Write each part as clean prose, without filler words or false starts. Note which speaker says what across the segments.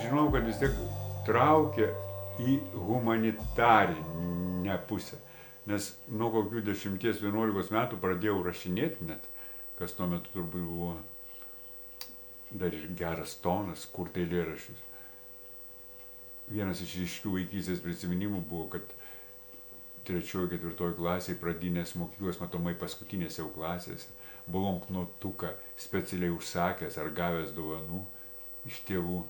Speaker 1: žinau, kad vis tiek traukia į humanitarinę pusę. Nes nuo kokių 10-11 metų pradėjau rašinėti net, kas tuo metu turbūt buvo dar ir geras tonas, kurti eilėraščius. Vienas iš ryškių vaikystės prisiminimų buvo, kad 3-4 klasėje pradinės mokyklos, matomai paskutinėse jau klasėse, blonknotuką specialiai užsakęs ar gavęs dovanų iš tėvų,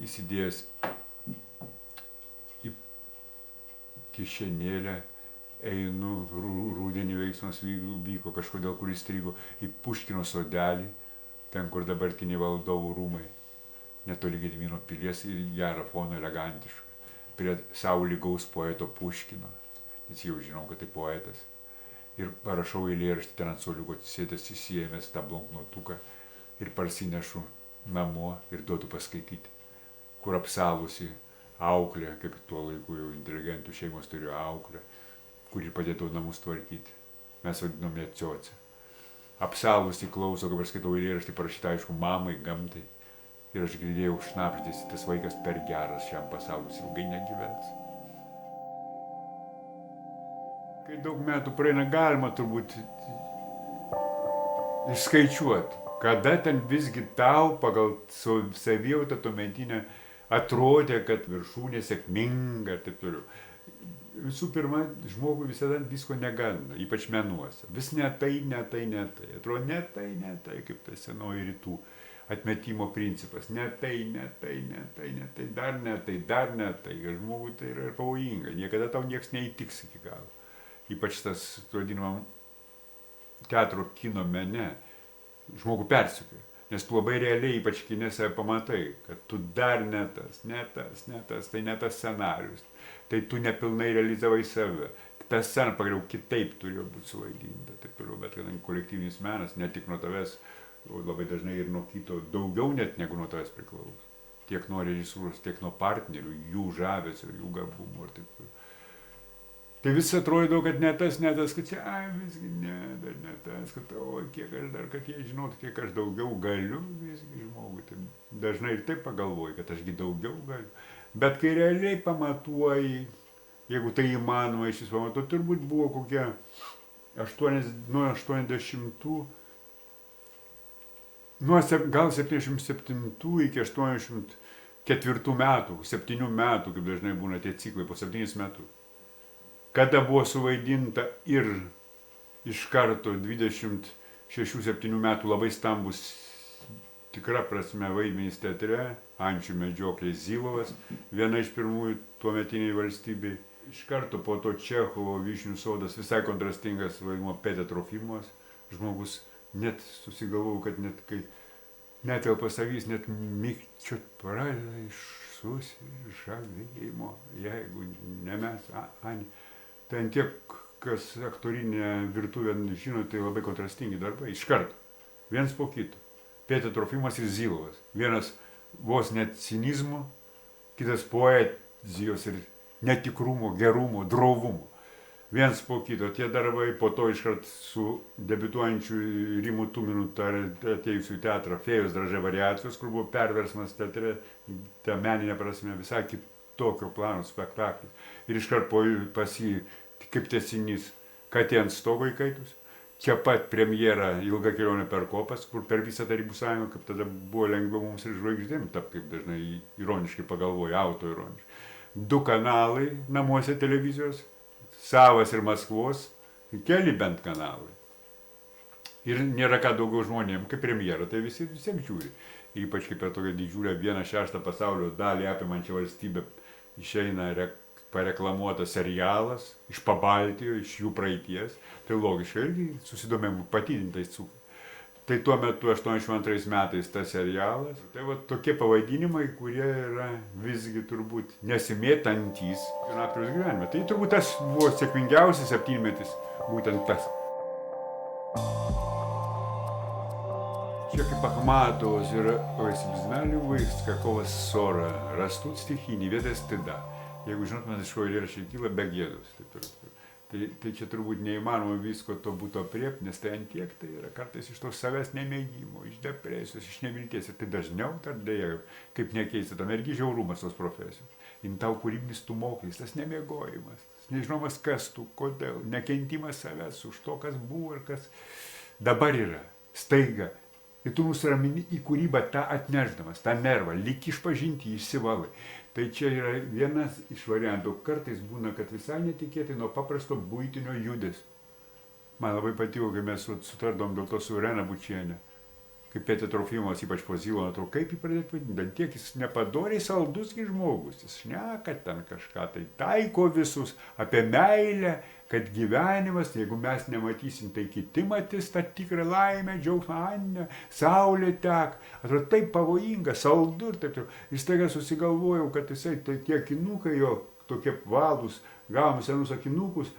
Speaker 1: įsidėjęs į kišenėlę, einu, rudenį veiksmas vyko kažkodėl, kur įstrigo, į Puškino sodelį, ten, kur dabartiniai Valdovų rūmai, netoli Gedimino pilies ir gerą foną elegantišką, prie sau lygaus poeto Puškino, nes jau žinau, kad tai poetas. Ir parašau eilėraštį ten ant suoliuko atsisėdęs, įsiėmęs tą blonknotuką ir parsinešu namo ir duodu paskaityti, kur apsalusi auklė, kaip tuo laiku jau inteligentų šeimos turėjo auklę, kuri padėtų namus tvarkyti. Mes vadinom ją Ciocę. Apsalusi klauso, kaip aš skaitau eilėraštį, parašytą aišku mamai, gamtai. Ir aš girdėjau šnabždesį, tas vaikas per geras šiam pasauliui, ilgai negyvens. Kai daug metų praeina, galima turbūt išskaičiuoti, kada ten visgi tau pagal savijautą tuometinę atrodė, kad viršūnė sėkminga ir taip toliau. Visų pirma, žmogui visada visko negana, ypač menuose. Vis ne tai. Atrodo, ne tai, kaip tai senoji rytų atmetimo principas. Ne tai, dar ne tai. Žmogui tai yra pavojinga, niekada tau nieks neįtiks iki galo. Ypač tas, vadinamam, teatro kino mene, žmogų persikioja. Nes tu labai realiai, ypač kine, save pamatai, kad tu dar ne tas, tai ne tas scenarius. Tai tu nepilnai realizavai save. Ta scena pagaliau kitaip turėjo būti suvaidinta. Taip toliau, bet kadangi kolektyvinis menas ne tik nuo tavęs, o labai dažnai ir nuo kito daugiau net negu nuo tavęs priklauso. Tiek nuo režisūros, tiek nuo partnerių, jų žavesio, jų gabumų ir taip toliau. Tai vis atrodo, kad ne tas, kad čia, visgi ne tas, kad kiek aš dar, kad jie žinotų, kiek aš daugiau galiu, visgi žmogui. Tai dažnai ir taip pagalvoju, kad ašgi daugiau galiu. Bet kai realiai pamatuoji, jeigu tai įmanoma iš vis pamatuoti, turbūt buvo kokie nuo 80, gal 77 iki 84 metų, 7 metų, kaip dažnai būna tie ciklai, po 7 metų. Kada buvo suvaidinta ir iš karto 26-7 metų labai stambus, tikra prasme, vaidmenys teatre, Ančių medžioklės Zylovas, viena iš pirmųjų tuometiniai valstybei. Iš karto po to Čechovo Vyšnių sodas, visai kontrastingas vaidmuo Petė Trofimovas, žmogus net susigalvojau, kad net kai netelpa savys, net mikčiot pradeda iš susižavėjimo, jeigu ne mes, Ani. Ten tiek, kas aktorinė virtuvė žino, tai labai kontrastingi darbai. Iš karto. Vienas po kito. Petė Trofimovas ir Zylovas. Vienas vos net cinizmo, kitas poezijos ir netikrumo, gerumo, drovumo. Vienas po kito. Tie darbai po to iškart su debiutuojančiu Rimu Tuminu atėjusiu į teatrą Fėjos Dražė variacijos, kur buvo perversmas teatre, ta meninė prasme, visai kitokio plano spektaklis. Ir iškart pas jį, kaip tęsinys, Katė ant stogo įkaitus. Čia pat premjera Ilga kelionė per kopas, kur per visą Tarybų sąjungą, kaip tada buvo lengviau mums ir žvaigždėm, kaip dažnai ironiškai pagalvoja, autoironiškai. 2 kanalai namuose televizijos, savas ir Maskvos, keli bent kanalai. Ir nėra ką daugiau žmonėm, kaip premjera, tai visiems žiūri. Ypač kaip per tokią didžiulę 1/6 pasaulio dalį apimančią valstybę išeina pareklamuotas serialas iš Pabaltijo, iš jų praeities, tai logiškai irgi susidomėjimų padidintais cukai. Tai tuo metu 82 metais tas serialas. Tai va tokie pavadinimai, kurie yra visgi turbūt nesimėtantys aktoriaus gyvenime. Tai turbūt tas buvo sėkmingiausias 7-metis, būtent tas. Čia kaip Ахматовas yra, если бы знали вы, с какого ссора растут стихи, не ведая стыда. Jeigu žinotumėt, iš ko eilėraščiai kyla, be gėdos. Tai čia turbūt neįmanoma visko to būtų apriepti, nes tai ant tiek tai yra kartais iš to savęs nemėgimo, iš depresijos, iš nevilties. Ir tai dažniau dar dėja, kaip nekeista, tam irgi žiaurumas tos profesijos. In tau kūrybinis tu mokais, tas nemėgojimas, tas nežinomas kas tu, kodėl, nekentimas savęs už to, kas buvo ir kas dabar yra, staiga. Ir tu nusiramini į kūrybą tą atnešdamas, tą nervą, lyg išpažinti, išsivalai. Tai čia yra vienas iš variantų. Kartais būna, kad visai netikėtai nuo paprasto buitinio judesio. Man labai patiko, kai mes sutardom dėl to su Irena Bučienė. Kaip Petė Trofimovas, ypač po Zilono, atrodo, kaip jį pradėti vadinti. Bet tiek jis nepadoriai saldusgi žmogus. Jis šneka ten kažką, tai taiko visus apie meilę, kad gyvenimas, jeigu mes nematysim, tai kiti matys tą tikrą laimę, džiaugsmą, Anne, saulė tek. Atrodo, taip pavojinga, saldu ir taip toliau. Ir staiga susigalvojau, kad jisai, tai tie akinukai jo, tokie valūs, gavom senus akinukus,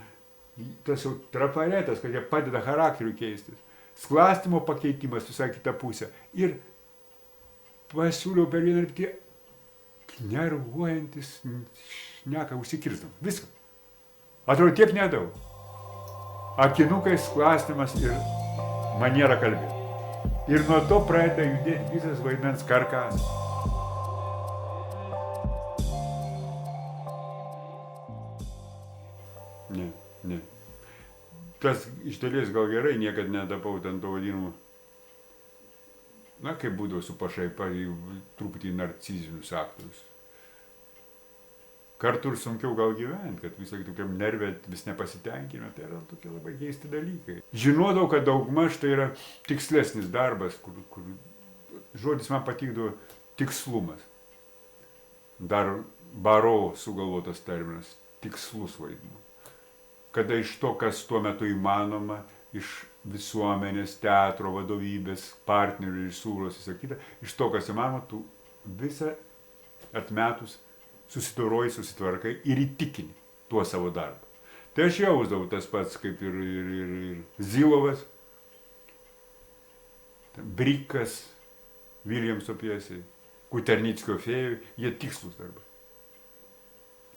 Speaker 1: tas jau trafaretas, kad jie padeda charakteriui keistis. Sklastymo pakeitimas visai kitą pusę. Ir pasiūliau per vieną ir tie nervuojantis šneka, užsikirstam. Viską. Atrodo, tiek nedaug. Akinukai, sklastymas ir maniera kalbėti. Ir nuo to pradeda judėti visas vaidmens karkasas. Ne. Tas iš dalies gal gerai, niekad netapau ten to vadinimo, na, kaip būdavo su pašaipa, truputį narcizinius aktorius. Kartu ir sunkiau gal gyventi, kad visai tokiam nervė vis nepasitenkime, tai yra tokie labai keisti dalykai. Žinodavau, kad daugmaž tai yra tikslesnis darbas, kur žodis man patikdavo tikslumas. Dar Baro sugalvotas terminas, tikslus vaidmuo. Kada iš to, kas tuo metu įmanoma, iš visuomenės, teatro vadovybės, partnerių, režisūros, visą kitą, iš to, kas įmanoma, tu visą atmetus susidoroji, susitvarkai ir įtikini tuo savo darbu. Tai aš jausdavau tas pats, kaip ir Zilovas, Brikas, Viljamso pjesė, Kuternickio fėjų, jie tikslus darbai.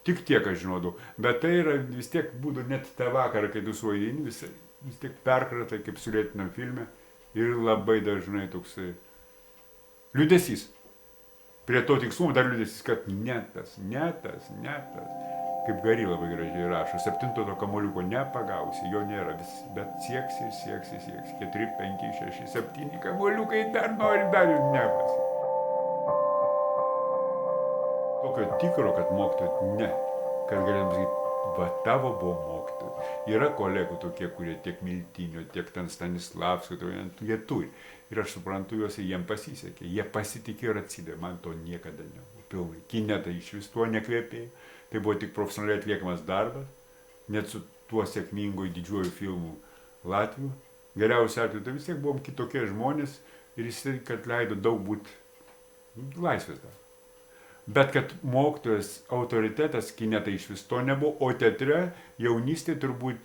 Speaker 1: Tik tiek aš žinodavau, bet tai yra vis tiek būdų net tą vakarą, kai tu suvaidini, vis tiek perkratai kaip sulėtiniam filme ir labai dažnai toksai liūdesys. Prie to tikslumo dar liūdesys, kad ne tas. Kaip Gary labai gražiai rašo, 7 to kamuoliuko nepagausi, jo nėra, bet sieksi. 4, 5, 6, 7 kamuoliukai dar nori, dar ir nepasi. Tokio tikro, kad mokytojai, ne. Kad galėtum sakyti, va tavo buvo mokytojai. Yra kolegų tokie, kurie tiek Miltinio, tiek ten Stanislavskio, jie turi. Ir aš suprantu juos, jiems pasisekė. Jie pasitikėjo ir atsidavė. Man to niekada nebuvo. Pilnai. Kine tai iš vis tuo nekvėpėjo. Tai buvo tik profesionaliai atliekamas darbas. Net su tuo sėkmingoju didžiuoju filmu Latvių. Geriausiu atveju, tai vis tiek buvom kitokie žmonės ir jis kad leido daug būti laisvės dar. Bet kad mokytojas autoritetas kine tai iš vis to nebuvo, o teatre jaunystė turbūt,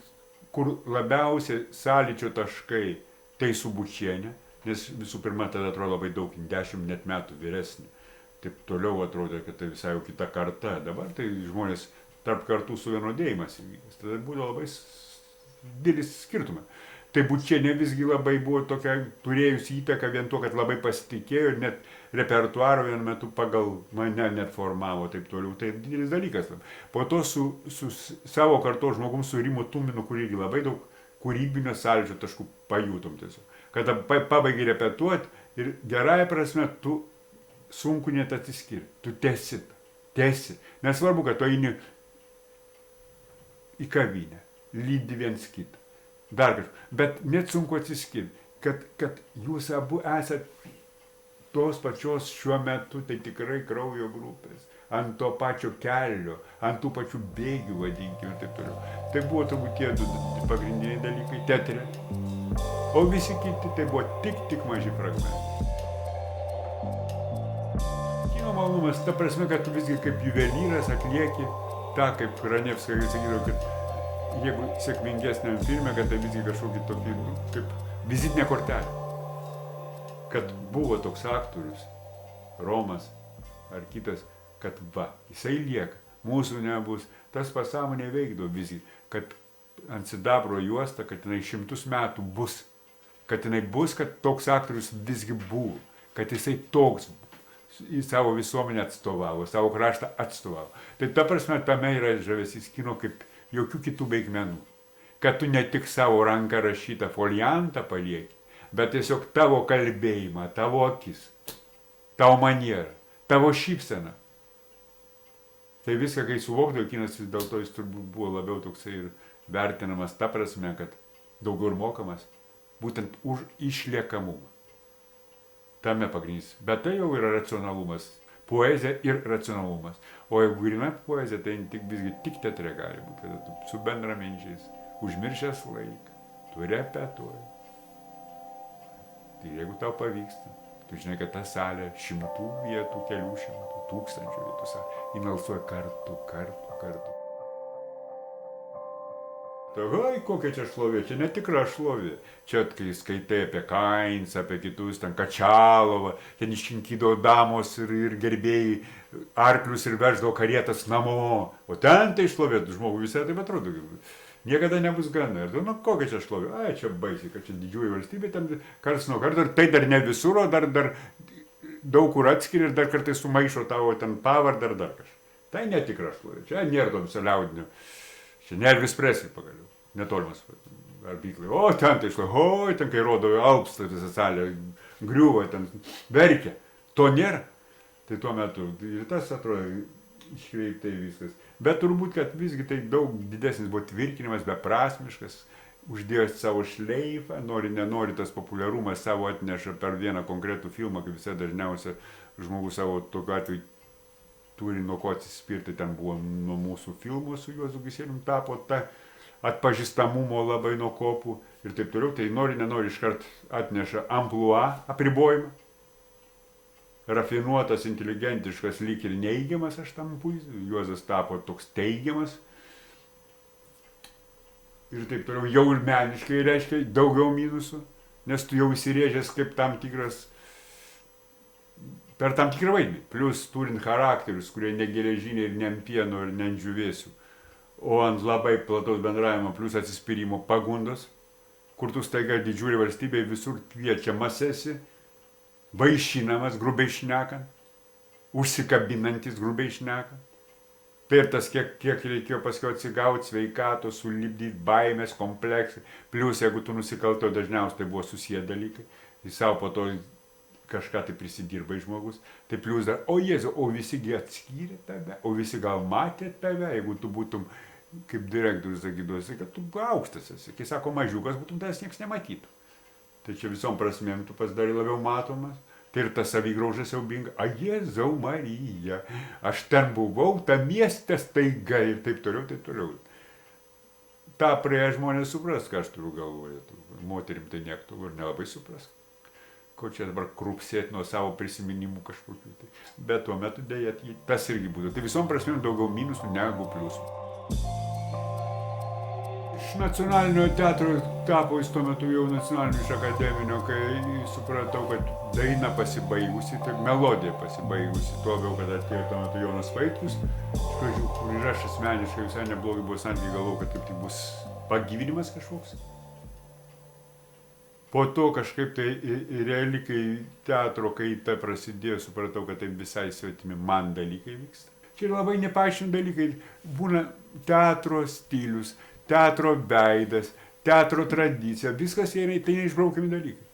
Speaker 1: kur labiausiai sąlyčio taškai, tai su Bučiene, nes visų pirma tada atrodo labai daug, 10 net metų vyresnė. Taip toliau atrodo, kad tai visai jau kita karta. Dabar tai žmonės tarp kartų suvienodėjimas įvykęs. Tada būdavo labai didelis skirtumas. Tai Bučienė visgi labai buvo tokia, turėjusi įtaką vien to, kad labai pasitikėjo ir net repertuaro vienu metu pagal mane net formavo, taip toliau. Tai didelis dalykas. Po to su savo kartos žmogum, su Rimu Tuminu, kur irgi labai daug kūrybinio sąlyčio taškų pajutom tiesiog. Kada pabaigai repetuoti ir gerąja prasme tu sunku net atsiskirti. Tu tęsi. Nesvarbu, kad tu eini į kavinę, lydi viens kitą. Dar kažką. Bet net sunku atsiskirti, kad jūs abu esat tos pačios šiuo metu, tai tikrai kraujo grupės, ant to pačio kelio, ant tų pačių bėgių, vadinkime, ir taip toliau. Tai buvo turbūt tie du pagrindiniai dalykai teatre. O visi kiti tai buvo tik maži fragmentai. Kino malonumas, ta prasme, kad tu visgi kaip juvelyras atlieki tą, kaip Ranevska sakydavo, kad jeigu sėkmingesniam filme, kad tai visgi kažkokį tokį, kaip vizitinė kortelė. Kad buvo toks aktorius, Romas ar kitas, kad va, jisai lieka, mūsų nebus. Tas pasąmonė veikdo visgi, kad ant sidabro juostą, kad jinai 100 metų bus. Kad jinai bus, kad toks aktorius visgi buvo. Kad jisai toks į savo visuomenę atstovavo, savo kraštą atstovavo. Tai ta prasme, tame yra žavesys kino kaip jokių kitų veikmenų. Kad tu ne tik savo ranką rašytą foliantą palieki, bet tiesiog tavo kalbėjimą, tavo akis, tavo manierą, tavo šypseną. Tai viską, kai suvokdavo kinas, vis dėlto jis turbūt buvo labiau toksai ir vertinamas ta prasme, kad daugiau ir mokamas, būtent už išliekamumą. Tame pagrindinis. Bet tai jau yra racionalumas. Poezija ir racionalumas. O jeigu grina poezija, tai visgi tik teatre gali būti, kada tu su bendraminčiais, užmiršęs laiką, tu repetuoji. Tai jeigu tau pavyksta, tu žinai, kad ta salė 100 vietų, kelių šimtų, 1000 vietų salė, įmelsuoja kartu. Tai kokia čia šlovė, čia netikra šlovė. Čia, kai skaitai apie Kainsą, apie kitus, ten Kačalovą, ten iškinkydavo damos ir gerbėjai arklius ir veždavo karietas namo. O ten tai šlovė, žmogui visai taip atrodo. Niekada nebus gana. Ir nu, kokia čia šlovė? Ai, čia baisiai, kad čia didžiųjų valstybė, ten karts nuo karto, ir tai dar ne visur, o dar daug kur atskiria ir dar kartais sumaišo tavo ten pavardę ar dar kažką. Tai netikra šlovė. Čia nėra to viso liaudinio. Čia ne Elvis Presley pagaliau, netolimas arbiklai. O ten tai šlovė, oi, ten kai rodo alpsta visą salę, griuva, ten verkia. To nėra. Tai tuo metu ir tas atrodo iškreiptai viskas. Bet turbūt, kad visgi tai daug didesnis buvo tvirkinimas, beprasmiškas, uždėjęs savo šleifą, nori, nenori, tas populiarumas savo atneša per vieną konkretų filmą, kaip visai dažniausia žmogus savo tokiu atveju turi nuo ko atsispirti, ten buvo nuo mūsų filmo su Juozu Kisielium, tapo ta atpažįstamumo labai nuo kopų ir taip toliau, tai nori, nenori iškart atneša amplua apribojimą. Rafinuotas, inteligentiškas, lyg ir neigiamas, aš tam puikiai, Juozas tapo toks teigiamas. Ir taip toliau, jau ir meniškai reiškia daugiau minusų, nes tu jau įsirėžęs kaip tam tikras, per tam tikrą vaidmenį. Plius turint charakterius, kurie ne geležiniai ir ne ant pieno ir ne ant džiūvėsių, o ant labai plataus bendravimo, plius atsispyrimo pagundos, kur tu staiga didžiulė valstybė visur kviečiamas esi, vaišinamas grubiai šnekant, užsikabinantis grubiai šnekant. Tai ir tas, kiek reikėjo paskui atsigauti sveikatos, sulipdyti baimės, kompleksai. Plius, jeigu tu nusikalto, dažniausiai tai buvo susiję dalykai. Jis savo po to kažką tai prisidirbai žmogus. Tai plius dar, o Jėzau, o visigi atskyrė tave, o visi gal matė tave, jeigu tu būtum, kaip direktorius sakydosi, kad tu aukštas esi. Kai sako mažiukas, būtum tas nieks nematytų. Tai čia visom prasmėm tu pasidarė labiau matomas. Tai ir ta savigrauža siaubinga. A Jėzau Marija, aš ten buvau, ta mieste staiga ir taip toliau, taip toliau. Ta praėję žmonės supras, ką aš turiu galvoje. Moterim tai neaktualu ir nelabai supras. Ko čia dabar krupsėti nuo savo prisiminimų kažkokių. Tai. Bet tuo metu dėja tas irgi būtų. Tai visom prasmėm daugiau minusų negu pliusų. Iš nacionalinio teatro tapo jis tuo metu jau nacionaliniu iš akademinio, kai supratau, kad daina pasibaigusi, tai melodija pasibaigusi. Tuo labiau, kad atėjo tuo metu Jonas Vaitkus. Iš pradžių, kur ir aš asmeniškai visai neblogai buvo santykiai, galvojau, kad taip tai bus pagyvinimas kažkoks. Po to kažkaip tai realiai, kai teatro kaita prasidėjo, supratau, kad tai visai svetimi man dalykai vyksta. Čia yra labai nepaaiškinami dalykai. Būna teatro stilius, teatro veidas, teatro tradicija, viskas yra, tai neišbraukiami dalykai.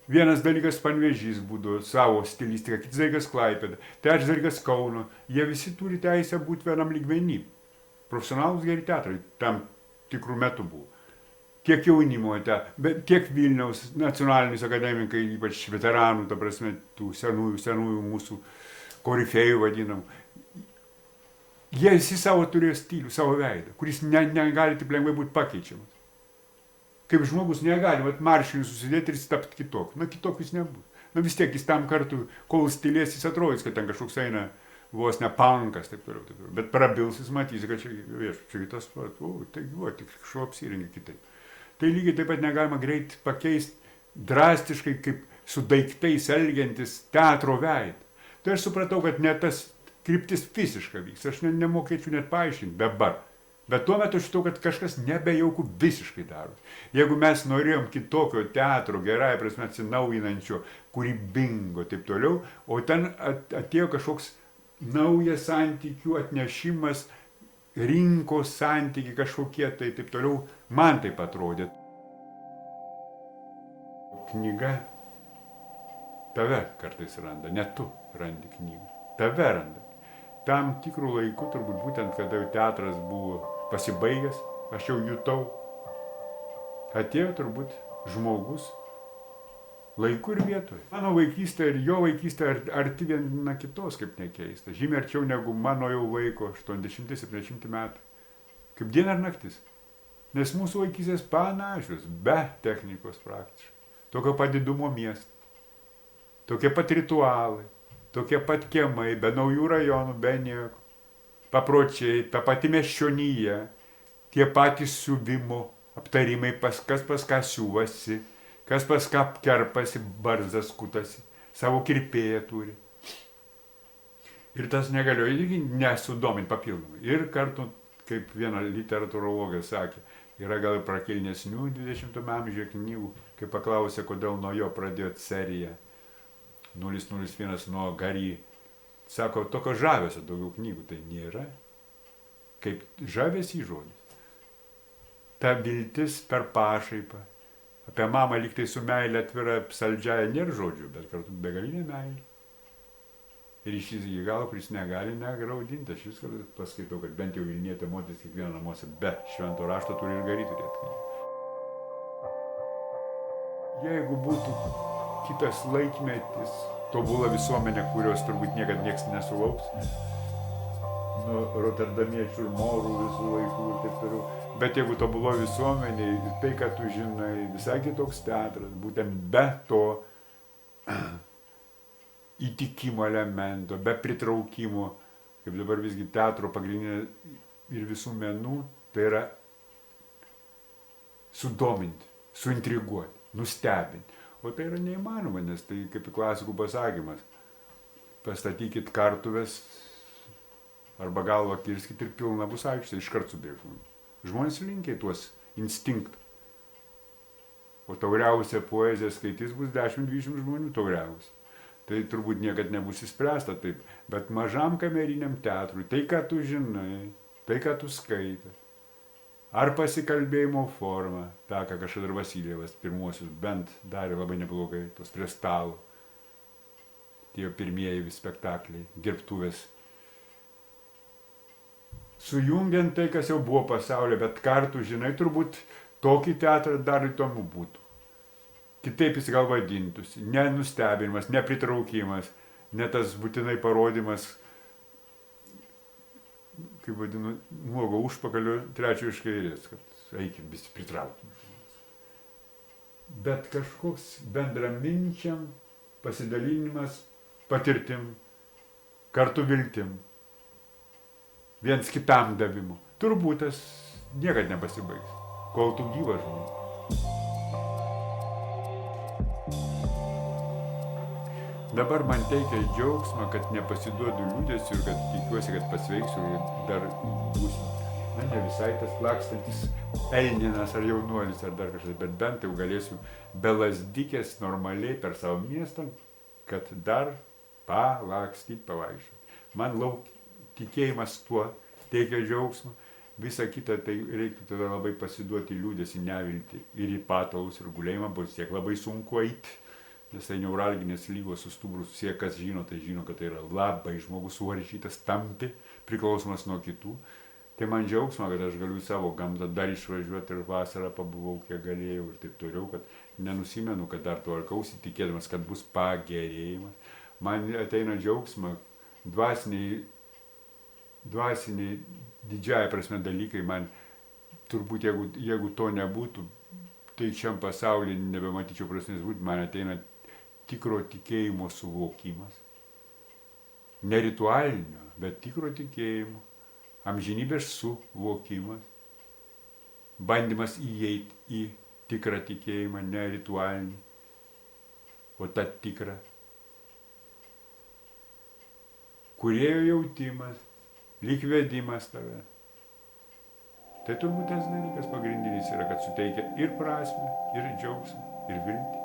Speaker 1: Vienas dalykas Panevėžys būdavo savo stilistiką, kitas dalykas Klaipėda, trečias dalykas Kauno. Jie visi turi teisę būti vienam lygmenį. Profesionalūs geri teatrai tam tikrų metų buvo. Tiek jaunimo bet tiek Vilniaus nacionalinis akademikai, ypač veteranų, ta prasme, tų senųjų mūsų korifėjų vadinamų. Jie visi savo turėjo stilių, savo veidą, kuris negali taip lengvai būti pakeičiamas. Kaip žmogus negali, marškinius susidėti ir jis tapti kitokiu. Kitokiu jis nebus. Vis tiek jis tam kartu, kol stilės jis atrodys, kad ten kažkoks eina vos ne pankas, taip toliau. Bet prabils jis matysi, kad čia kitas, tai tik kažko apsirengia kitaip. Tai lygiai taip pat negalima greit pakeisti drastiškai, kaip su daiktais elgiantis teatro veidą. Tai aš supratau, kad net tas kryptis fiziškai vyks. Aš nemokėčiau net paaiškinti dabar. Bet tuo metu šitau, kad kažkas nebejauku visiškai daro. Jeigu mes norėjom kitokio teatro, gerai prasme atsinaujinančio, kūrybingo, taip toliau, o ten atėjo kažkoks naujas santykių atnešimas, rinkos santykiai kažkokie, tai taip toliau, man taip atrodė. Knyga tave kartais randa, ne tu randi knygą, tave randa. Tam tikrų laikų, turbūt būtent, kada jau teatras buvo pasibaigęs, aš jau jutau, atėjo turbūt žmogus laiku ir vietoje. Mano vaikystė ir jo vaikystė arti viena kitos, kaip nekeista. Žymiai arčiau negu mano jau vaiko 80-70 metų. Kaip diena ir naktis. Nes mūsų vaikystės panašios, be technikos praktiškai. Tokio padidumo miestas. Tokie pat ritualai. Tokie pat kiemai, be naujų rajonų, be nieko. Papročiai, ta pati miesčionyje, tie patys siuvimo aptarimai, kas pas ką siuvasi, kas pas ką kerpasi, barzdas skutasi, savo kirpėją turi. Ir tas negalėjo irgi nesudominti papildomai. Ir kartu, kaip viena literatūrologė sakė, yra gal prakilnesnių 20-ame amžiuje knygų, kai paklausė, kodėl nuo jo pradėjot seriją 001 nuo Gary. Sako, tokio žavesio daugiau knygų tai nėra. Kaip žavesį žodis. Ta viltis per pašaipą. Apie mamą lyg tai su meilė atvira saldžiaja nėra žodžių, bet kartu begalinė meilė. Ir iš iki galo, kuris negali negraudinti. Aš viską paskaitau, kad bent jau Vilnietė moteris kiekvieną namuose be švento rašto turi ir Gary turėti knygą. Jeigu būtų kitas laikmetis, tobula visuomenė, kurios turbūt niekada nieks nesulauks, nuo roterdamiečių ir morų visų laikų ir taip toliau. Bet jeigu tobulo visuomenė, tai, ką tu žinai, visai kitoks teatras, būtent be to įtikimo elemento, be pritraukimo, kaip dabar visgi teatro pagrindinė ir visų menų, tai yra sudominti, suintriguoti, nustebinti. O tai yra neįmanoma, nes tai kaip klasikų pasakymas. Pastatykit kartuves arba galvą kirskit ir pilna bus aikštė, iškart subėgs žmonės. Žmonės linkia į tuos instinktų. O tauriausia poezija skaitys bus 10-20 žmonių tauriausia. Tai turbūt niekad nebus įspręsta taip. Bet mažam kameriniam teatrui, tai ką tu žinai, tai ką tu skaitai. Ar pasikalbėjimo forma, tą, ką kažkada Vasiljevas pirmuosius bent darė labai neblogai, tos prie stalo, tie pirmieji spektakliai, gerbtuvės. Sujungiant tai, kas jau buvo pasaulyje, bet kartu, žinai, turbūt tokį teatrą dar įdomu būtų. Kitaip jis gal vadintųsi, nenustebinimas, nepritraukimas, ne tas būtinai parodimas, kaip vadinu, nuogo užpakalio trečio iš kairės, kad eikim visi pritraukim. Bet kažkoks bendraminčiam pasidalinimas patirtim, kartu viltim, viens kitam davimu. Turbūt tas niekad nepasibaigs, kol tu gyvas žmogus. Dabar man teikia džiaugsmą, kad nepasiduodu liūdesiu ir kad tikiuosi, kad pasveiksiu ir dar būsiu. Na, ne visai tas lakstantis elninas ar jaunuolis ar dar kažkas, bet bent jau galėsiu be lasdikės normaliai per savo miestą, kad dar palakstyt, pavaikščiot. Man tikėjimas tuo teikia džiaugsmą, visa kita tai reiktų tada labai pasiduoti liūdesį, nevilti ir į patalus ir gulėjimą, bus tiek labai sunku eiti. Nes tai neuralginės lygos su stuburu susiję, kas žino, tai žino, kad tai yra labai žmogus suvaržytas, tampi, priklausomas nuo kitų. Tai man džiaugsma, kad aš galiu į savo gamtą dar išvažiuoti ir vasarą pabuvau, kiek galėjau ir taip toliau, kad nenusimenu, kad dar tvarkausi, tikėdamas, kad bus pagerėjimas. Man ateina džiaugsma, dvasiniai didžiąja prasme dalykai, man turbūt, jeigu to nebūtų, tai šiam pasaulyje nebematyčiau prasmės būti, man ateina tikro tikėjimo suvokimas. Ne ritualinio, bet tikro tikėjimo. Amžinybės suvokimas. Bandymas įeiti į tikrą tikėjimą, ne ritualinį, o tą tikrą. Kūrėjo jautimas, lyg vedimas tave. Tai turbūt tas dalykas pagrindinis yra, kad suteikia ir prasme, ir džiaugsmą, ir viltį.